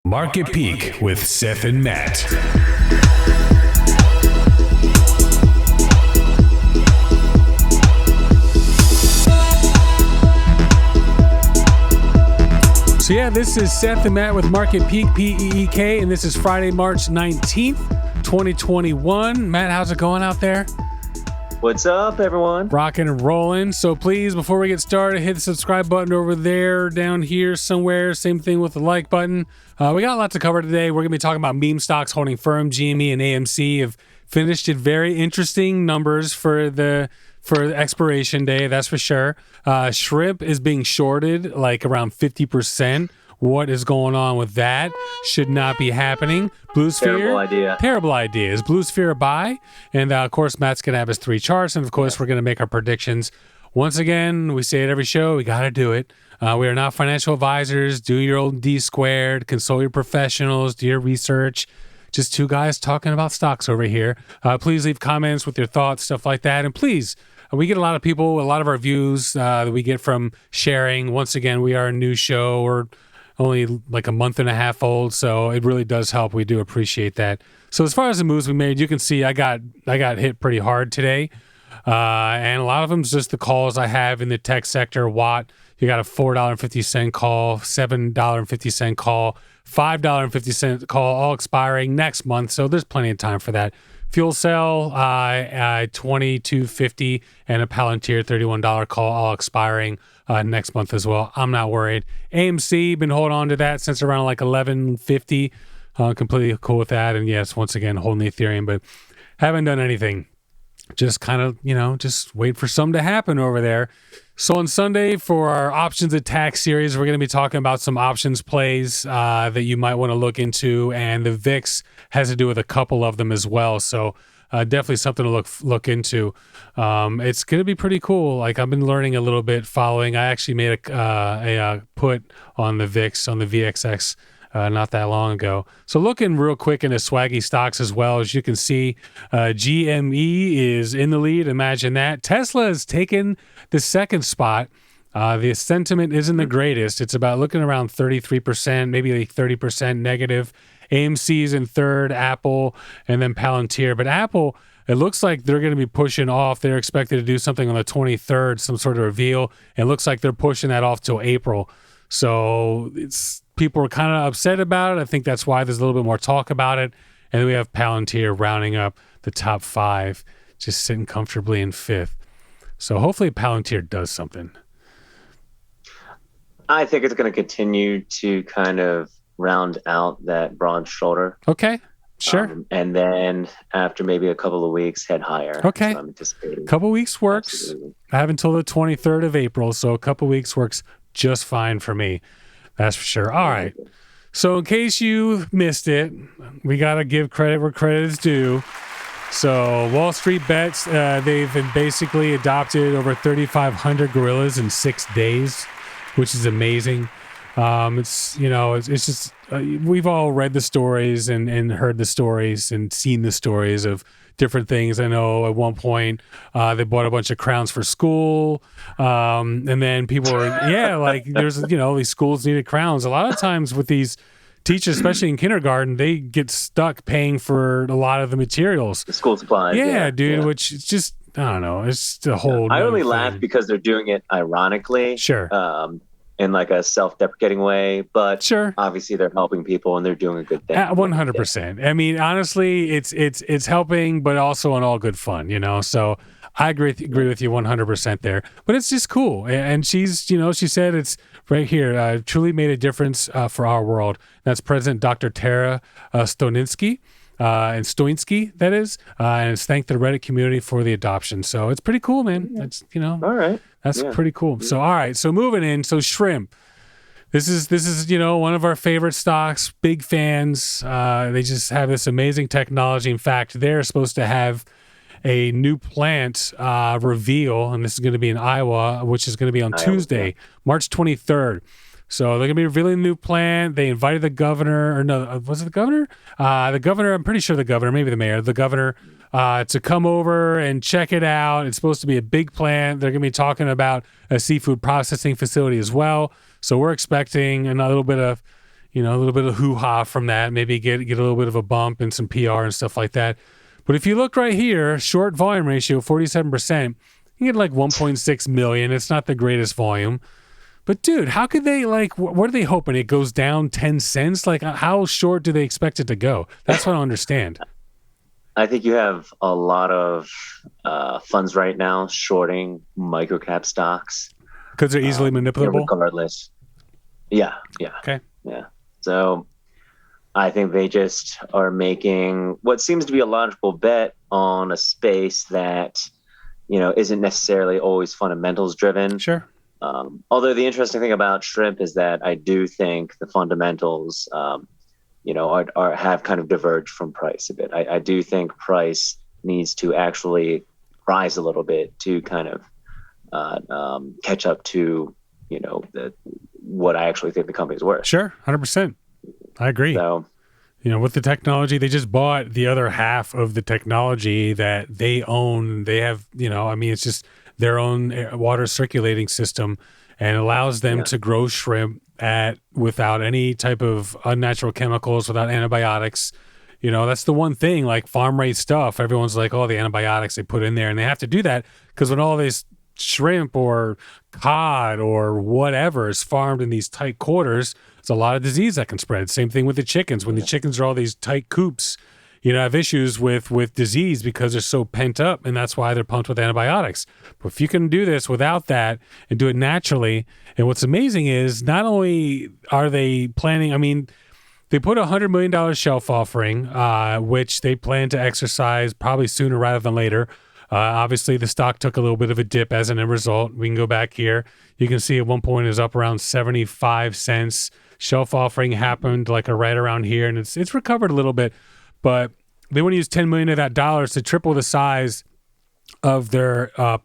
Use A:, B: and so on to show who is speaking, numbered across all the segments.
A: Market Peak with Seth and Matt. So yeah, this is Seth and Matt with Market Peak, P-E-E-K, and this is Friday, March 19th, 2021. Matt, how's it going out there?
B: What's up, everyone?
A: Rocking and rolling. So please, before we get started, hit the subscribe button over there, down here somewhere. Same thing with the like button. We got a lot to cover today. We're going to be talking about meme stocks holding firm. GME and AMC have finished at very interesting numbers for the expiration day, that's for sure. Shrimp is being shorted like around 50%. What is going on with that? Should not be happening. Blue Sphere.
B: Terrible idea.
A: Terrible idea. Is Blue Sphere a buy? And of course, Matt's going to have his three charts. And of course, we're going to make our predictions. Once again, we say it every show. We got to do it. We are not financial advisors. Do your own D squared. Consult your professionals. Do your research. Just two guys talking about stocks over here. Please leave comments with your thoughts, stuff like that. And please, we get a lot of people, a lot of our views that we get from sharing. Once again, we are a new show. We're only like a month and a half old, so it really does help. We do appreciate that. So as far as the moves we made, you can see I got hit pretty hard today. And a lot of them is just the calls I have in the tech sector. Watt, you got a $4.50 call, $7.50 call, $5.50 call, all expiring next month. So there's plenty of time for that. FuelCell, $22.50, and a Palantir $31 call, all expiring next month as well. I'm not worried. AMC, been holding on to that since around like $11.50. Completely cool with that. And yes, once again, holding the Ethereum, but haven't done anything. Just kind of, just wait for something to happen over there. So on Sunday for our options attack series, we're going to be talking about some options plays that you might want to look into, and the VIX has to do with a couple of them as well. So definitely something to look into. It's going to be pretty cool. Like I've been learning a little bit following. I actually made a put on the VIX, on the VXX, not that long ago. So looking real quick into swaggy stocks as well. As you can see, GME is in the lead. Imagine that. Tesla has taken the second spot. The sentiment isn't the greatest. It's about looking around 33%, maybe like 30% negative. AMC is in third, Apple, and then Palantir. But Apple, it looks like they're going to be pushing off. They're expected to do something on the 23rd, some sort of reveal. It looks like they're pushing that off till April. So people are kind of upset about it. I think that's why there's a little bit more talk about it. And then we have Palantir rounding up the top five, just sitting comfortably in fifth. So hopefully Palantir does something.
B: I think it's going to continue to kind of round out that broad shoulder.
A: Okay, sure.
B: And then after maybe a couple of weeks, head higher.
A: Okay.
B: So I'm anticipating.
A: Couple weeks works.
B: Absolutely.
A: I have until the 23rd of April, so a couple weeks works just fine for me. That's for sure. All right. So in case you missed it, we got to give credit where credit is due. So WallStreetBets, they've basically adopted over 3,500 gorillas in 6 days, which is amazing. It's just, we've all read the stories and heard the stories and seen the stories of different things. I know at one point they bought a bunch of crowns for school. And then people were, there's, these schools needed crowns. A lot of times with these teachers, especially in kindergarten, they get stuck paying for a lot of the materials.
B: The school supplies.
A: Yeah, dude, which is just, I don't know. It's the whole.
B: I only laugh because they're doing it ironically.
A: Sure.
B: In like a self-deprecating way, but
A: sure,
B: obviously they're helping people and they're doing a good thing.
A: 100%. I mean, honestly, it's helping, but also in all good fun, So I agree with you 100% there. But it's just cool, and she's, she said it's right here. Truly made a difference for our world. That's President Dr. Tara Stoinski. And Stoinski, that is, and it's thanked the Reddit community for the adoption. So it's pretty cool, man. That's
B: all right.
A: That's pretty cool. So all right, so moving in. So shrimp. This is one of our favorite stocks. Big fans. They just have this amazing technology. In fact, they're supposed to have a new plant reveal, and this is going to be in Iowa, which is going to be on Tuesday, March 23rd. So they're going to be revealing a new plan. They invited the governor, or no, was it the governor? The governor, I'm pretty sure the governor, maybe the mayor, the governor, to come over and check it out. It's supposed to be a big plant. They're going to be talking about a seafood processing facility as well. So we're expecting a little bit of, a little bit of hoo-ha from that, maybe get a little bit of a bump and some PR and stuff like that. But if you look right here, short volume ratio, 47%, you get like 1.6 million. It's not the greatest volume. But dude, how could they what are they hoping? It goes down 10 cents? Like how short do they expect it to go? That's what I don't understand.
B: I think you have a lot of funds right now shorting microcap stocks.
A: Because they're easily manipulable?
B: Regardless. Yeah.
A: Okay.
B: Yeah. So I think they just are making what seems to be a logical bet on a space that, isn't necessarily always fundamentals driven.
A: Sure.
B: Although the interesting thing about shrimp is that I do think the fundamentals, have kind of diverged from price a bit. I do think price needs to actually rise a little bit to kind of catch up to, what I actually think the company's worth.
A: Sure, 100%. I agree.
B: So,
A: with the technology, they just bought the other half of the technology that they own. They have, it's just their own water circulating system and allows them to grow shrimp without any type of unnatural chemicals, without antibiotics. That's the one thing, like farm raised stuff. Everyone's like, oh, the antibiotics they put in there, and they have to do that because when all this shrimp or cod or whatever is farmed in these tight quarters, there's a lot of disease that can spread. Same thing with the chickens. When the chickens are all these tight coops, have issues with disease because they're so pent up, and that's why they're pumped with antibiotics. But if you can do this without that and do it naturally, and what's amazing is not only are they planning, they put a $100 million shelf offering, which they plan to exercise probably sooner rather than later. Obviously, the stock took a little bit of a dip as an end result. We can go back here. You can see at one point it was up around 75 cents. Shelf offering happened like right around here, and it's recovered a little bit. But they want to use $10 million of that dollars to triple the size of their but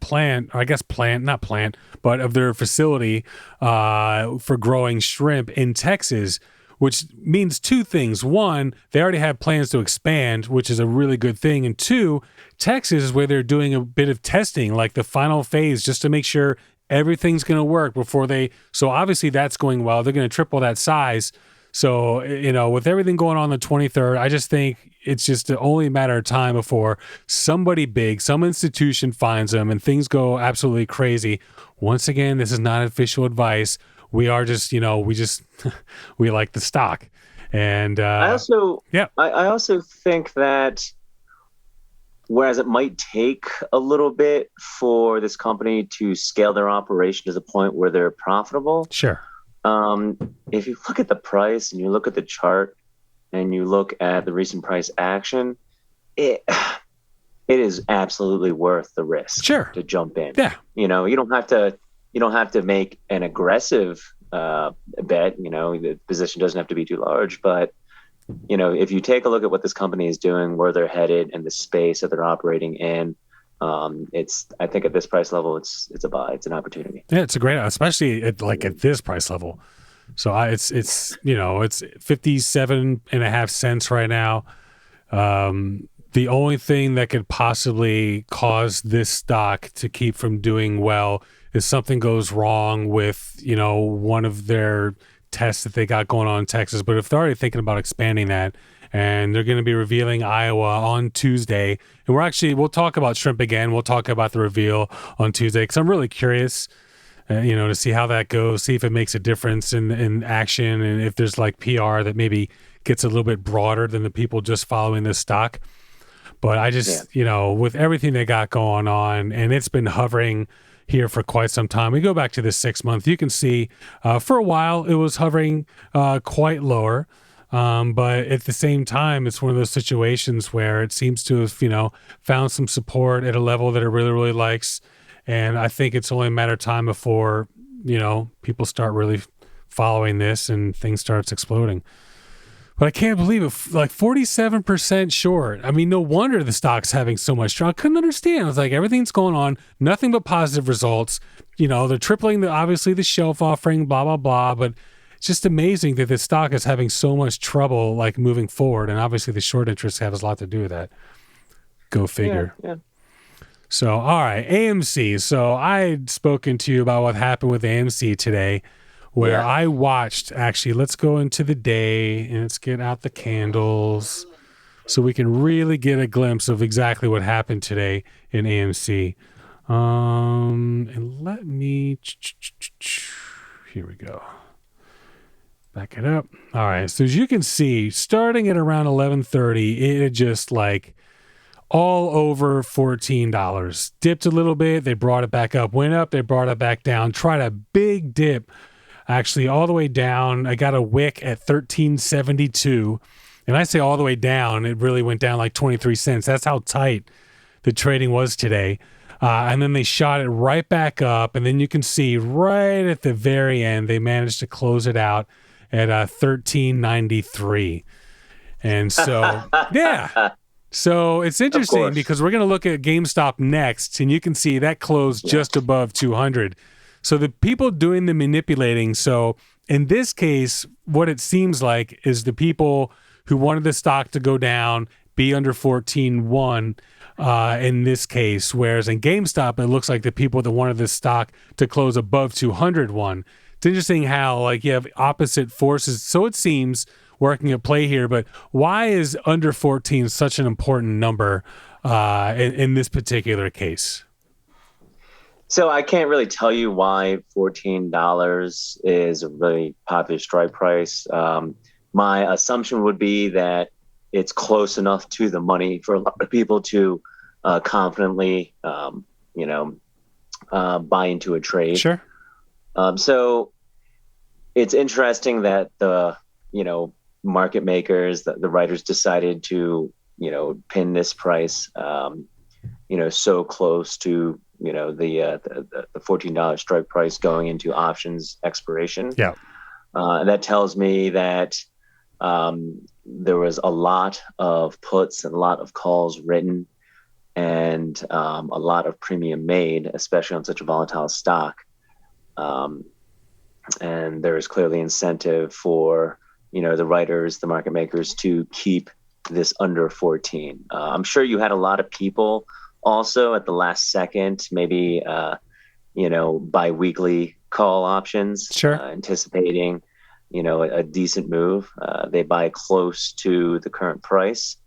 A: of their facility for growing shrimp in Texas, which means two things. One, they already have plans to expand, which is a really good thing. And two, Texas is where they're doing a bit of testing, like the final phase, just to make sure everything's going to work so obviously that's going well. They're going to triple that size. So, with everything going on the 23rd, I just think it's just only a matter of time before somebody big, some institution finds them and things go absolutely crazy. Once again, this is not official advice. We are just, we like the stock. And
B: I also think that whereas it might take a little bit for this company to scale their operation to the point where they're profitable.
A: Sure.
B: If you look at the price and you look at the chart and you look at the recent price action, it is absolutely worth the risk to jump in.
A: Yeah.
B: You don't have to make an aggressive bet. The position doesn't have to be too large, but if you take a look at what this company is doing, where they're headed, and the space that they're operating in, I think at this price level, it's a buy. It's an opportunity.
A: Yeah, it's a great, especially at this price level. So it's 57.5 cents right now. The only thing that could possibly cause this stock to keep from doing well is something goes wrong with, one of their tests that they got going on in Texas. But if they're already thinking about expanding that, and they're going to be revealing Iowa on Tuesday, and we'll talk about shrimp again. We'll talk about the reveal on Tuesday because I'm really curious, to see how that goes, see if it makes a difference in action, and if there's like PR that maybe gets a little bit broader than the people just following this stock. But I just, with everything they got going on, and it's been hovering here for quite some time. We go back to the 6 month. You can see for a while it was hovering quite lower. But at the same time, it's one of those situations where it seems to have, found some support at a level that it really, really likes. And I think it's only a matter of time before, people start really following this and things starts exploding. But I can't believe it, like 47% short. No wonder the stock's having so much trouble. I couldn't understand. I was like, everything's going on, nothing but positive results. They're tripling obviously the shelf offering, blah, blah, blah. But it's just amazing that the stock is having so much trouble, like moving forward. And obviously the short interest has a lot to do with that. Go figure.
B: Yeah.
A: So, all right, AMC. So I had spoken to you about what happened with AMC today. where
B: Yeah.
A: I watched, actually, let's go into the day and let's get out the candles so we can really get a glimpse of exactly what happened today in AMC. And let me, here we go. Back it up. All right. So as you can see, starting at around 11:30, it had just like all over $14. Dipped a little bit. They brought it back up. Went up. They brought it back down. Tried a big dip, actually all the way down. I got a wick at 13.72. And I say all the way down. It really went down like 23 cents. That's how tight the trading was today. And then they shot it right back up. And then you can see right at the very end, they managed to close it out at 13.93. And so, yeah. So it's interesting because we're going to look at GameStop next, and you can see that closed just above 200. So the people doing the manipulating. So in this case, what it seems like is the people who wanted the stock to go down, be under 14.1 in this case. Whereas in GameStop, it looks like the people that wanted this stock to close above 201. It's interesting how like you have opposite forces. So it seems working at play here, but why is under 14 such an important number in this particular case?
B: So I can't really tell you why $14 is a really popular strike price. My assumption would be that it's close enough to the money for a lot of people to confidently, buy into a trade.
A: Sure.
B: So it's interesting that the, market makers, the writers decided to, pin this price, so close to, the $14 strike price going into options expiration.
A: Yeah.
B: And that tells me that there was a lot of puts and a lot of calls written and a lot of premium made, especially on such a volatile stock. And there is clearly incentive for, the writers, the market makers to keep this under 14. I'm sure you had a lot of people also at the last second, maybe, bi-weekly call options,
A: sure.
B: Anticipating, a decent move. They buy close to the current price.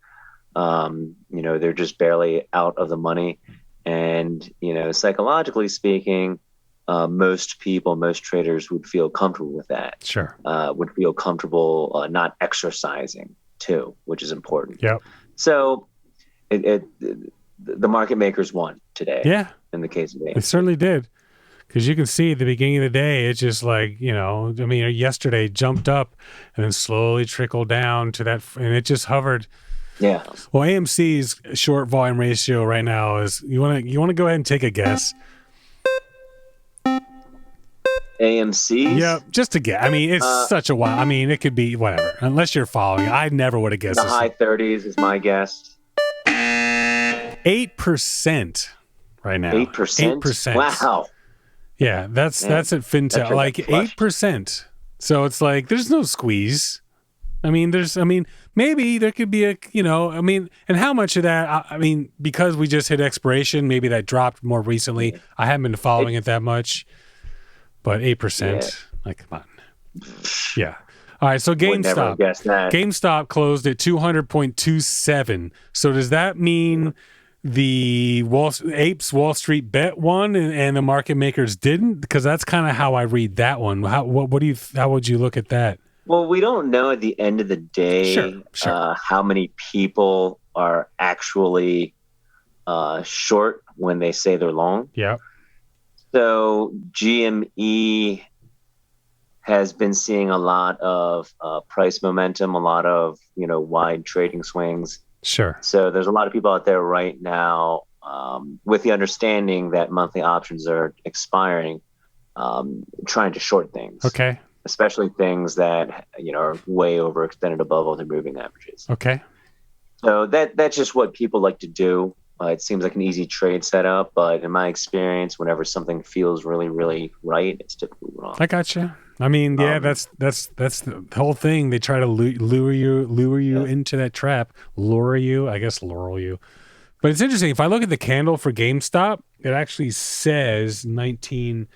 B: They're just barely out of the money. And, psychologically speaking, most traders would feel comfortable with that.
A: Sure.
B: Would feel comfortable not exercising too, which is important.
A: Yep.
B: So the market makers won today.
A: Yeah.
B: In the case of AMC.
A: It certainly did. Because you can see at the beginning of the day, it's just like, yesterday jumped up and then slowly trickled down to that, and it just hovered.
B: Yeah.
A: Well, AMC's short volume ratio right now is, you want to go ahead and take a guess?
B: AMC?
A: Yeah, just a guess. It's such a while. It could be whatever, unless you're following. I never would have guessed
B: the high 30s is my guess.
A: 8% right now.
B: 8%?
A: 8%.
B: Wow.
A: Yeah, that's at FinTel, like 8%. So it's like there's no squeeze. Maybe there could be and how much of that? Because we just hit expiration, maybe that dropped more recently. I haven't been following it that much, but 8%. Like, come on. Yeah. All right. So GameStop. GameStop closed at 200.27. So does that mean the Apes Wall Street Bet won and the market makers didn't? Because that's kind of how I read that one. How would you look at that?
B: Well, we don't know at the end of the day
A: Sure.
B: How many people are actually short when they say they're long.
A: Yeah.
B: So GME has been seeing a lot of price momentum, a lot of wide trading swings.
A: Sure.
B: So there's a lot of people out there right now with the understanding that monthly options are expiring, trying to short things.
A: Okay.
B: Especially things that are way overextended above all their moving averages.
A: Okay.
B: So that's just what people like to do. It seems like an easy trade setup, but in my experience, whenever something feels really, really right, it's typically wrong.
A: I gotcha. That's the whole thing. They try to lure you into that trap. Lure you. But it's interesting. If I look at the candle for GameStop, it actually says 1950.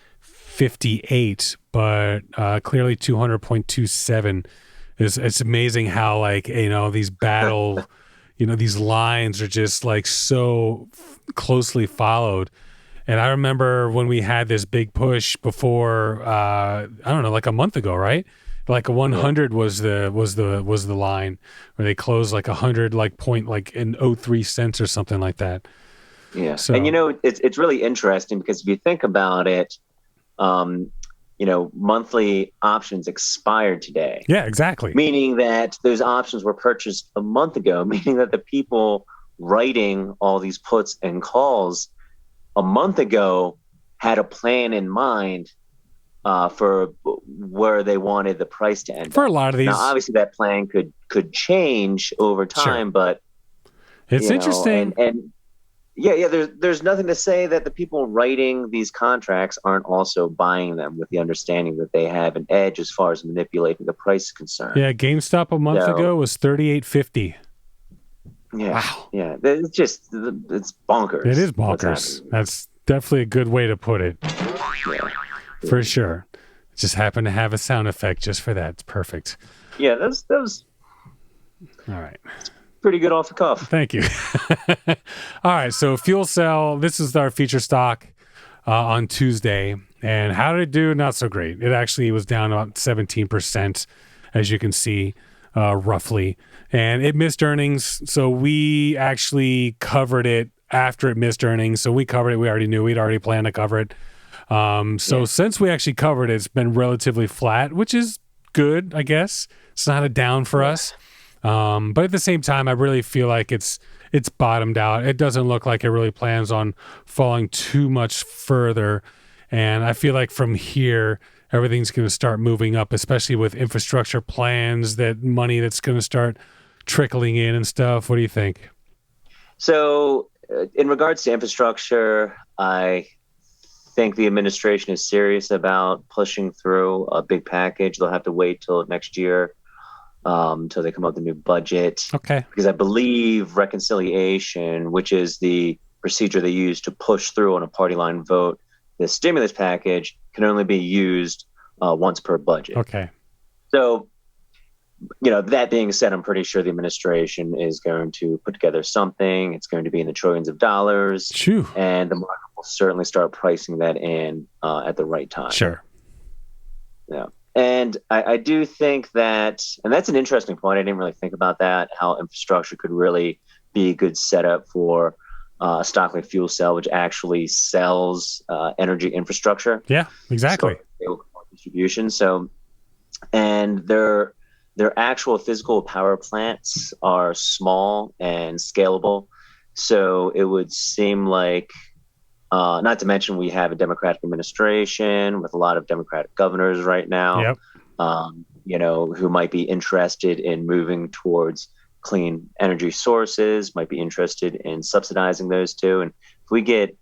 A: 200.58, but clearly 200.27 is. It's amazing how like these battle, these lines are just like so closely followed. And I remember when we had this big push before, I don't know, like a month ago, right? Like a 100 was the line where they closed like 100 like point like in 03 cents or something like that.
B: Yeah.
A: So,
B: and it's really interesting because if you think about it, monthly options expired today.
A: Yeah, exactly.
B: Meaning that those options were purchased a month ago, meaning that the people writing all these puts and calls a month ago had a plan in mind for where they wanted the price to end.
A: For a lot of these.
B: Now, obviously, that plan could change over time,
A: sure.
B: But
A: it's interesting.
B: And there's nothing to say that the people writing these contracts aren't also buying them with the understanding that they have an edge as far as manipulating the price is concerned.
A: Yeah, GameStop a month ago was $38.50.
B: Yeah,
A: wow.
B: Yeah, it's bonkers.
A: It is bonkers. That's definitely a good way to put it.
B: Yeah.
A: For sure. Just happened to have a sound effect just for that. It's perfect.
B: Yeah, that was
A: all right.
B: Pretty good off the cuff.
A: Thank you. All right, so FuelCell, this is our feature stock on Tuesday. And how did it do? Not so great. It actually was down about 17%, as you can see, roughly. And it missed earnings, so we actually covered it after it missed earnings. So we covered it. We already knew. We'd already planned to cover it. Since we actually covered it, it's been relatively flat, which is good, I guess. It's not a down for us. But at the same time, I really feel like it's bottomed out. It doesn't look like it really plans on falling too much further. And I feel like from here, everything's going to start moving up, especially with infrastructure plans, that money that's going to start trickling in and stuff. What do you think?
B: So in regards to infrastructure, I think the administration is serious about pushing through a big package. They'll have to wait till next year until they come up with a new budget.
A: Okay.
B: Because I believe reconciliation, which is the procedure they use to push through on a party line vote, the stimulus package can only be used once per budget.
A: Okay.
B: So, that being said, I'm pretty sure the administration is going to put together something. It's going to be in the trillions of dollars.
A: Phew.
B: And the market will certainly start pricing that in at the right time.
A: Sure.
B: Yeah. And I do think that, and that's an interesting point. I didn't really think about that, how infrastructure could really be a good setup for a stock like FuelCell, which actually sells energy infrastructure.
A: Yeah, exactly.
B: So, distribution. So, and their actual physical power plants are small and scalable. So it would seem like, not to mention we have a Democratic administration with a lot of Democratic governors right now,
A: yep.
B: Who might be interested in moving towards clean energy sources, might be interested in subsidizing those too. And if we get,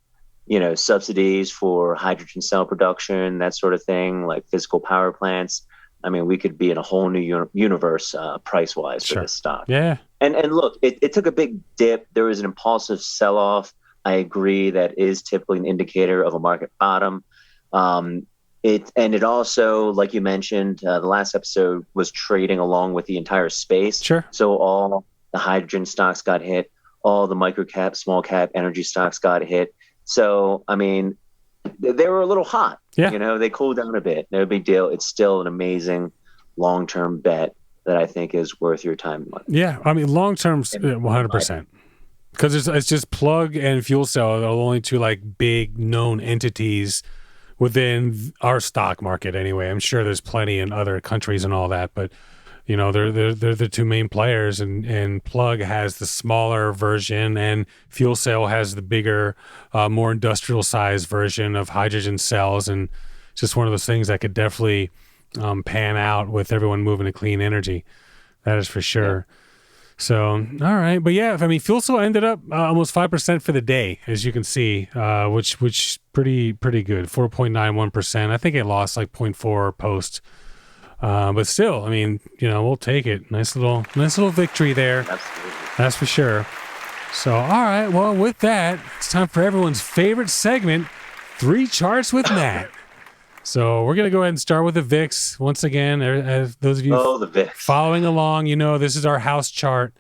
B: subsidies for hydrogen cell production, that sort of thing, like physical power plants, I mean, we could be in a whole new universe price-wise for this stock.
A: Yeah.
B: And look, it took a big dip. There was an impulsive sell-off. I agree that is typically an indicator of a market bottom. It also, like you mentioned, the last episode was trading along with the entire space.
A: Sure.
B: So all the hydrogen stocks got hit. All the micro-cap, small-cap energy stocks got hit. So, I mean, they were a little hot.
A: Yeah.
B: They cooled down a bit. No big deal. It's still an amazing long-term bet that I think is worth your time and money.
A: Yeah. I mean, long-term, 100%. Because it's just Plug and FuelCell are the only two like big known entities within our stock market anyway. I'm sure there's plenty in other countries and all that, but they're the two main players, and Plug has the smaller version, and FuelCell has the bigger, more industrial sized version of hydrogen cells, and it's just one of those things that could definitely pan out with everyone moving to clean energy. That is for sure. Yeah. So, all right. But yeah, I mean, FuelCell ended up almost 5% for the day, as you can see, which pretty good, 4.91%. I think it lost like 0.4 post. But still, I mean, we'll take it. Nice little victory there.
B: Absolutely.
A: That's for sure. So, all right. Well, with that, it's time for everyone's favorite segment, 3 Charts with Matt. So we're going to go ahead and start with the VIX. Once again, as those of you
B: the VIX.
A: following along, this is our house chart.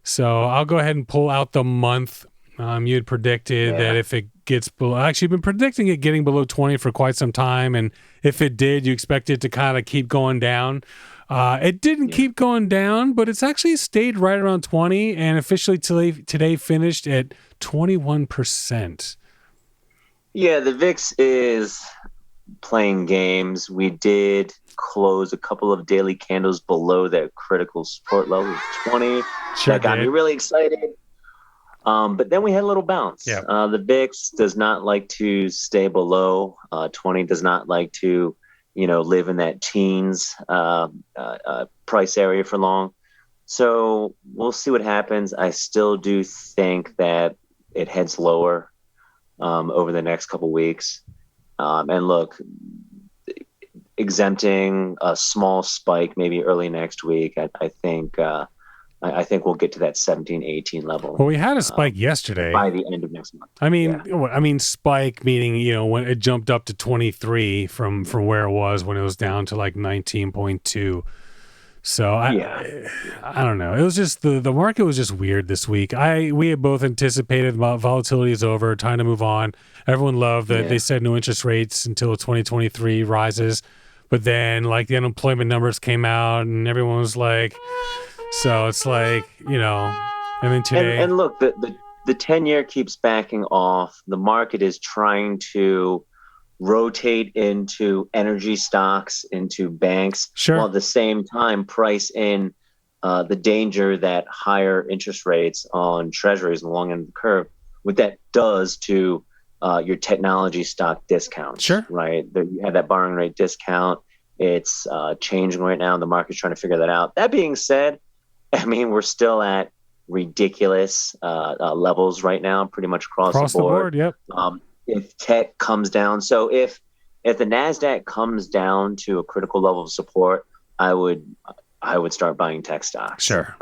A: So I'll go ahead and pull out the month. You had predicted that if it gets below, actually been predicting it getting below 20 for quite some time. And if it did, you expect it to kind of keep going down. It didn't keep going down, but it's actually stayed right around 20 and officially today finished at 21%.
B: Yeah, the VIX is playing games. We did close a couple of daily candles below that critical support level of 20.
A: Sure,
B: that got me really excited. But then we had a little bounce.
A: Yeah.
B: The VIX does not like to stay below 20, does not like to, live in that teens price area for long. So we'll see what happens. I still do think that it heads lower over the next couple weeks. And look, exempting a small spike maybe early next week, I think we'll get to that 17, 18 level.
A: Well, we had a spike yesterday
B: by the end of next month.
A: I mean, spike meaning, when it jumped up to 23 from where it was when it was down to like 19.2. So I don't know. It was just the market was just weird this week. We had both anticipated volatility is over, time to move on. Everyone loved that they said no interest rates until 2023 rises, but then like the unemployment numbers came out and everyone was like, so it's like, and then today
B: and look, the 10-year keeps backing off. The market is trying to rotate into energy stocks, into banks, while at the same time price in the danger that higher interest rates on treasuries on the long end of the curve, what that does to your technology stock discounts.
A: Sure.
B: Right? You have that borrowing rate discount. It's changing right now. The market's trying to figure that out. That being said, I mean, we're still at ridiculous levels right now, pretty much across the board.
A: Yep.
B: If tech comes down, so if the Nasdaq comes down to a critical level of support, I would start buying tech stocks.
A: Sure.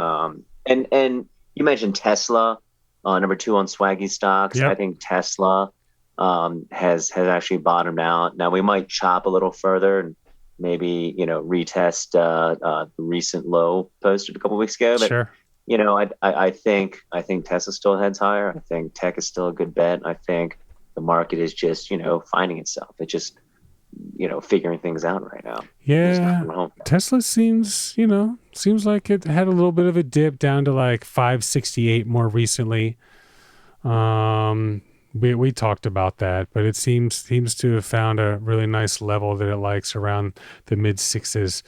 B: And you mentioned Tesla, number 2 on Swaggy stocks.
A: Yep.
B: I think Tesla has actually bottomed out. Now we might chop a little further and maybe retest the recent low posted a couple weeks ago. But
A: sure.
B: I think Tesla still heads higher. I think tech is still a good bet. I think the market is just, finding itself. It's just, figuring things out right now.
A: Yeah. Tesla seems like it had a little bit of a dip down to like 568 more recently. We talked about that, but it seems to have found a really nice level that it likes around the mid 6s.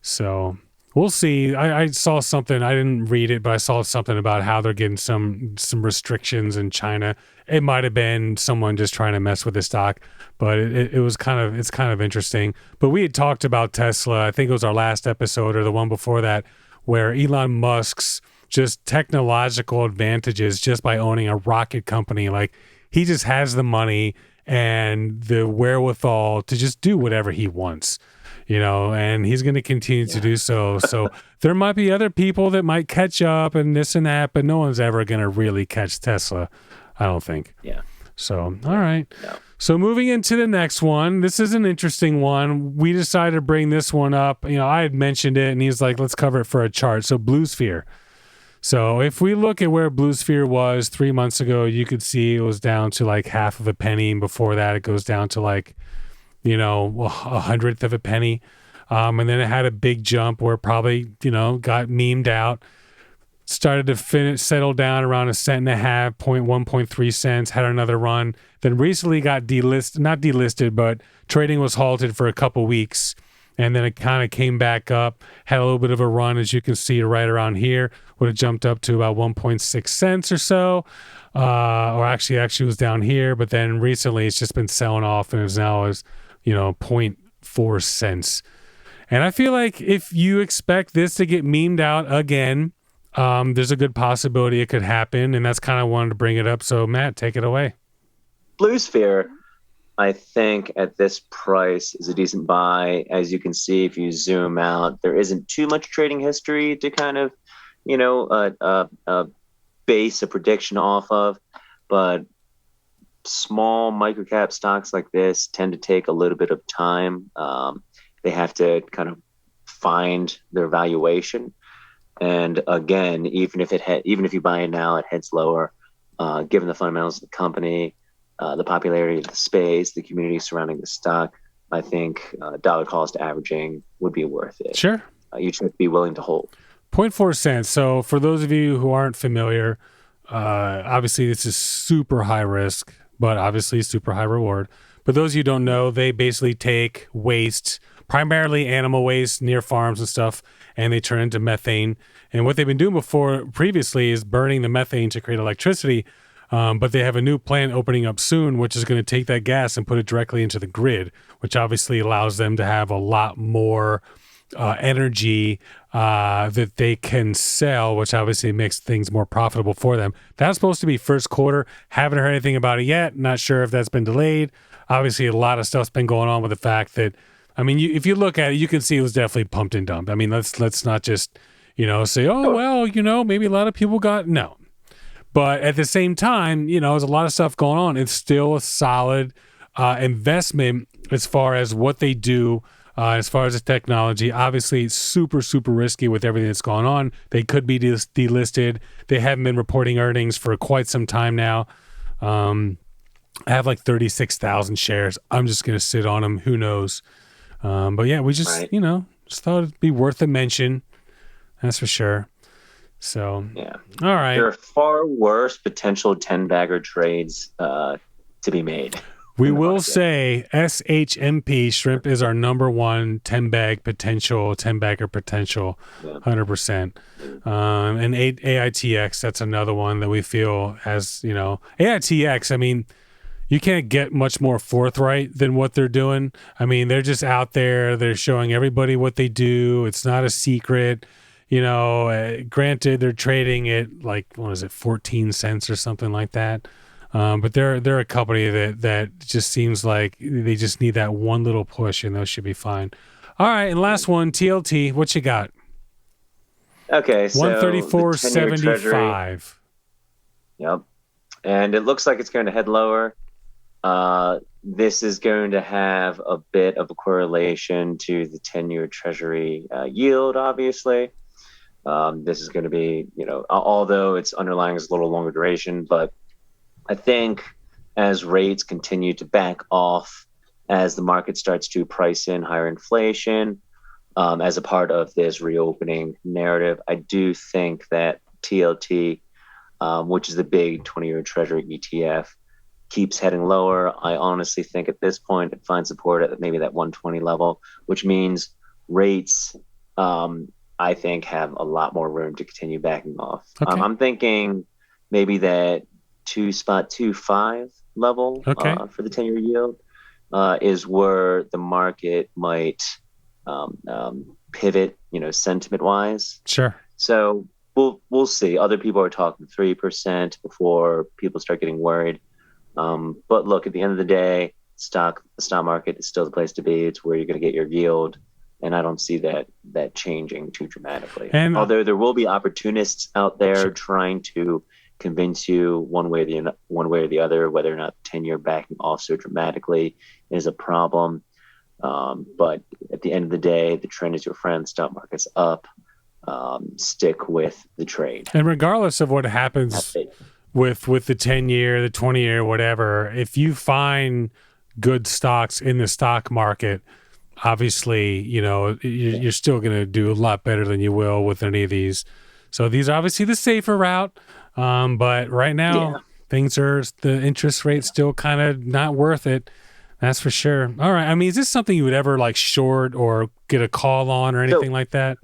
A: So we'll see. I saw something. I didn't read it, but I saw something about how they're getting some restrictions in China. It might have been someone just trying to mess with the stock, but it's kind of interesting. But we had talked about Tesla. I think it was our last episode or the one before that, where Elon Musk's just technological advantages just by owning a rocket company. Like he just has the money and the wherewithal to just do whatever he wants. And he's going to continue to do so. So there might be other people that might catch up and this and that, but no one's ever going to really catch Tesla, I don't think.
B: Yeah.
A: So, all right.
B: No.
A: So moving into the next one, this is an interesting one. We decided to bring this one up. I had mentioned it and he's like, let's cover it for a chart. So Blue Sphere. So if we look at where Blue Sphere was 3 months ago, you could see it was down to like half of a penny. And before that, it goes down to like, 1/100th of a penny. And then it had a big jump where it probably, got memed out, started to settle down around 1.50 cents, 0.3 cents, had another run. Then recently got not delisted, but trading was halted for a couple weeks. And then it kind of came back up, had a little bit of a run, as you can see right around here, would have jumped up to about 1.6 cents or so. Or actually was down here, but then recently it's just been selling off and is now 0.4 cents. And I feel like if you expect this to get memed out again, there's a good possibility it could happen. And that's kind of wanted to bring it up. So Matt, take it away.
B: Blue Sphere, I think at this price is a decent buy. As you can see, if you zoom out, there isn't too much trading history to kind of, base a prediction off of, but small microcap stocks like this tend to take a little bit of time. They have to kind of find their valuation. And again, even if you buy it now, it heads lower. Given the fundamentals of the company, the popularity of the space, the community surrounding the stock, I think dollar cost averaging would be worth it.
A: Sure.
B: You should be willing to hold.
A: 0.4 cents. So for those of you who aren't familiar, obviously this is super high risk, but obviously super high reward. But those of you who don't know, they basically take waste, primarily animal waste near farms and stuff, and they turn into methane. And what they've been doing previously is burning the methane to create electricity. But they have a new plant opening up soon, which is going to take that gas and put it directly into the grid, which obviously allows them to have a lot more energy that they can sell, which obviously makes things more profitable for them. That's supposed to be first quarter. Haven't heard anything about it yet. Not sure if that's been delayed. Obviously, a lot of stuff's been going on with the fact that, I mean, if you look at it, you can see it was definitely pumped and dumped. I mean, let's not just, say, oh, well, maybe a lot of people no. But at the same time, there's a lot of stuff going on. It's still a solid investment as far as what they do, as far as the technology. Obviously, it's super, super risky with everything that's going on. They could be delisted. They haven't been reporting earnings for quite some time now. I have like 36,000 shares. I'm just going to sit on them. Who knows? But yeah, we just, just thought it'd be worth a mention. That's for sure. So,
B: yeah.
A: All right.
B: There are far worse potential 10-bagger trades to be made.
A: We will say SHMP shrimp is our number one 10-bagger potential, 100%. And AITX, that's another one that we feel has, AITX, I mean, you can't get much more forthright than what they're doing. I mean, they're just out there. They're showing everybody what they do. It's not a secret. Granted, they're trading at like, 14 cents or something like that. But they're a company that just seems like they just need that one little push, and those should be fine. All right, and last one, TLT. What you got?
B: Okay, so
A: 134.75.
B: Yep, and it looks like it's going to head lower. This is going to have a bit of a correlation to the 10-year Treasury yield, obviously. This is going to be, although it's underlying is a little longer duration, but I think as rates continue to back off, as the market starts to price in higher inflation, as a part of this reopening narrative, I do think that TLT, which is the big 20-year Treasury ETF, keeps heading lower. I honestly think at this point it finds support at maybe that 120 level, which means rates, I think, have a lot more room to continue backing off.
A: Okay.
B: I'm thinking maybe that 2.25 level for the 10-year yield is where the market might pivot, sentiment-wise.
A: Sure.
B: So we'll see. Other people are talking 3% before people start getting worried. But look, at the end of the day, the stock market is still the place to be. It's where you're going to get your yield, and I don't see that changing too dramatically. And although there will be opportunists out there trying to convince you one way or the other whether or not 10-year backing off so dramatically is a problem. But at the end of the day, the trend is your friend. The stock market's up. Stick with the trade.
A: And regardless of what happens with the 10-year, the 20-year, whatever, if you find good stocks in the stock market, obviously, you're still going to do a lot better than you will with any of these. So these are obviously the safer route. But right now, the interest rate's still kind of not worth it. That's for sure. All right. I mean, is this something you would ever like short or get a call on or anything like that?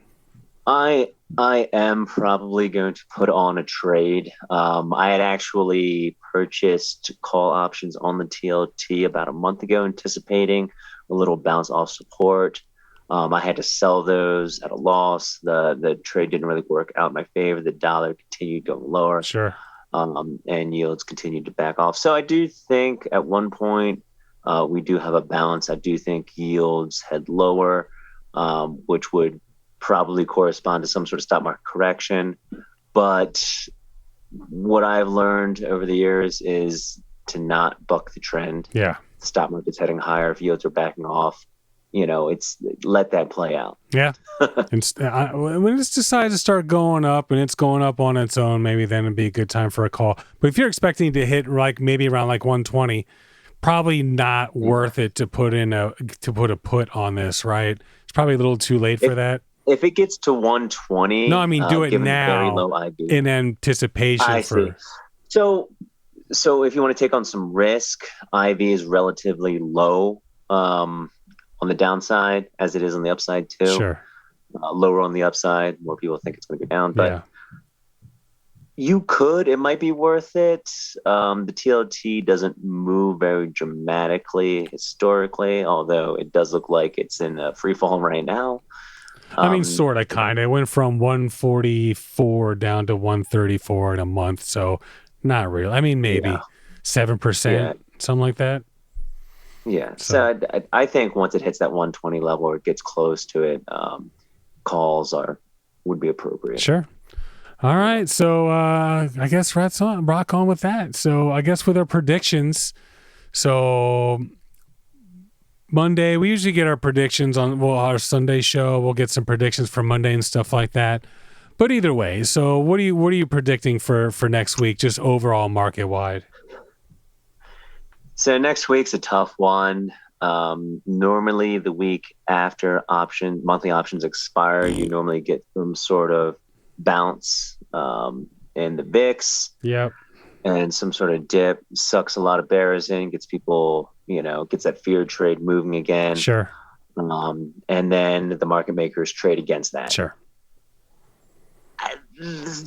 B: I am probably going to put on a trade. I had actually purchased call options on the TLT about a month ago, anticipating a little bounce off support. I had to sell those at a loss. The trade didn't really work out in my favor. The dollar continued going lower.
A: Sure.
B: And yields continued to back off. So I do think at one point we do have a balance. I do think yields head lower, which would probably correspond to some sort of stock market correction. But what I've learned over the years is to not buck the trend.
A: Yeah.
B: The stock market's heading higher. If yields are backing off, it's let that play out.
A: Yeah. And when it's decided to start going up and it's going up on its own, maybe then it'd be a good time for a call. But if you're expecting to hit maybe around 120, probably not worth it to put a put on this, right? It's probably a little too late for that.
B: If it gets to 120,
A: no, I mean do it now
B: very low IB.
A: In anticipation.
B: I see. So if you want to take on some risk, IV is relatively low on the downside as it is on the upside too.
A: Sure.
B: Lower on the upside. More people think it's going to go down, but it might be worth it. The TLT doesn't move very dramatically historically, although it does look like it's in a free fall right now.
A: I mean, sort of, kind of. It went from 144 down to 134 in a month, so not really. I mean, maybe 7%, something like that.
B: Yeah. So I think once it hits that 120 level or it gets close to it, calls would be appropriate.
A: Sure. All right. So I guess rock on with that. So I guess with our predictions, so Monday, we usually get our predictions on our Sunday show. We'll get some predictions for Monday and stuff like that. But either way, so what are you predicting for next week, just overall market wide?
B: So next week's a tough one. Normally the week after monthly options expire, you normally get some sort of bounce in the VIX.
A: Yep.
B: And some sort of dip, sucks a lot of bears in, gets people, gets that fear trade moving again.
A: Sure.
B: And then the market makers trade against that.
A: Sure.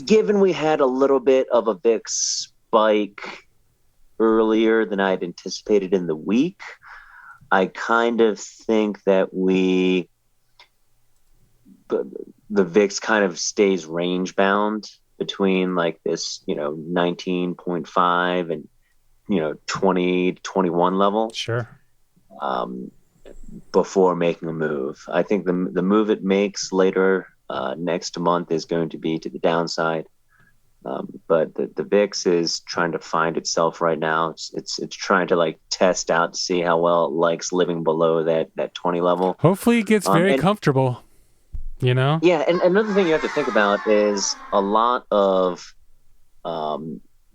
B: Given we had a little bit of a VIX spike earlier than I had anticipated in the week, I kind of think that the VIX kind of stays range bound between this, 19.5 and, 20 to 21 level.
A: Sure.
B: Before making a move. I think the move it makes later next month is going to be to the downside. But the VIX is trying to find itself right now. It's trying to test out to see how well it likes living below that 20 level.
A: Hopefully it gets very comfortable,
B: Yeah, and another thing you have to think about is a lot of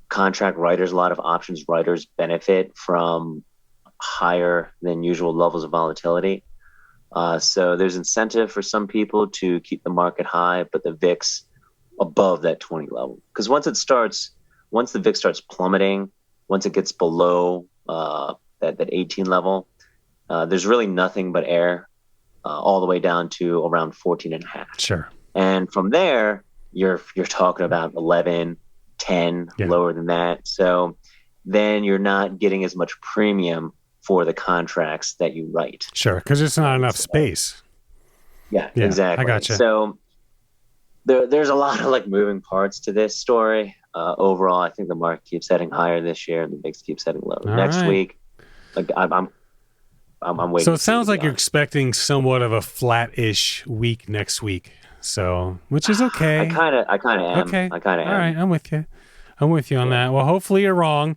B: contract writers, a lot of options writers benefit from higher than usual levels of volatility. So there's incentive for some people to keep the market high, but the VIX above that 20 level. Because once the VIX starts plummeting, once it gets below that 18 level, there's really nothing but air all the way down to around 14 and a half.
A: Sure.
B: And from there, you're talking about 11, 10, lower than that. So then you're not getting as much premium for the contracts that you write.
A: Sure, because there's not enough space.
B: Yeah, exactly.
A: I gotcha.
B: So there's a lot of moving parts to this story. Overall, I think the market keeps heading higher this year, and the VIX keeps heading lower. Next week, I'm waiting.
A: So it sounds like you're expecting somewhat of a flat-ish week next week. So, which is okay.
B: I kind of am.
A: Okay.
B: I kind of am.
A: All right, I'm with you on that. Well, hopefully you're wrong.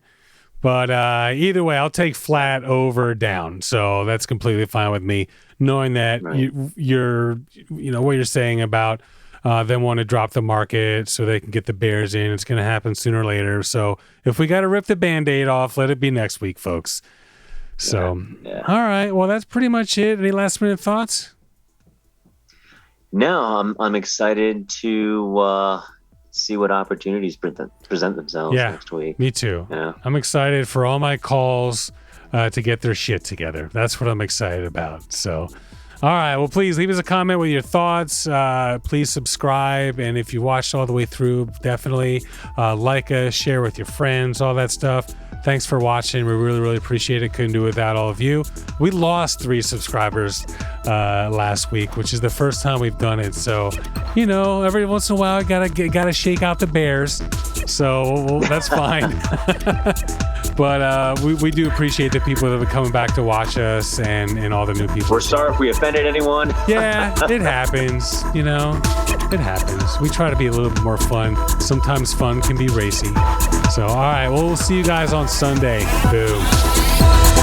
A: But either way, I'll take flat over down. So that's completely fine with me, knowing that you're what you're saying about them want to drop the market so they can get the bears in. It's going to happen sooner or later. So if we got to rip the Band-Aid off, let it be next week, folks. So, all right. Well, that's pretty much it. Any last minute thoughts?
B: No, I'm excited to see what opportunities present themselves next week.
A: Me too.
B: Yeah.
A: I'm excited for all my calls to get their shit together. That's what I'm excited about. So, all right. Well, please leave us a comment with your thoughts. Please subscribe. And if you watched all the way through, definitely like us, share with your friends, all that stuff. Thanks for watching. We really, really appreciate it. Couldn't do it without all of you. We lost 3 subscribers last week, which is the first time we've done it. So, every once in a while, gotta shake out the bears. So that's fine. But we do appreciate the people that are coming back to watch us and all the new people.
B: We're sorry if we offended anyone.
A: Yeah, it happens. It happens. We try to be a little bit more fun. Sometimes fun can be racy. So, all right. Well, we'll see you guys on Sunday. Boom.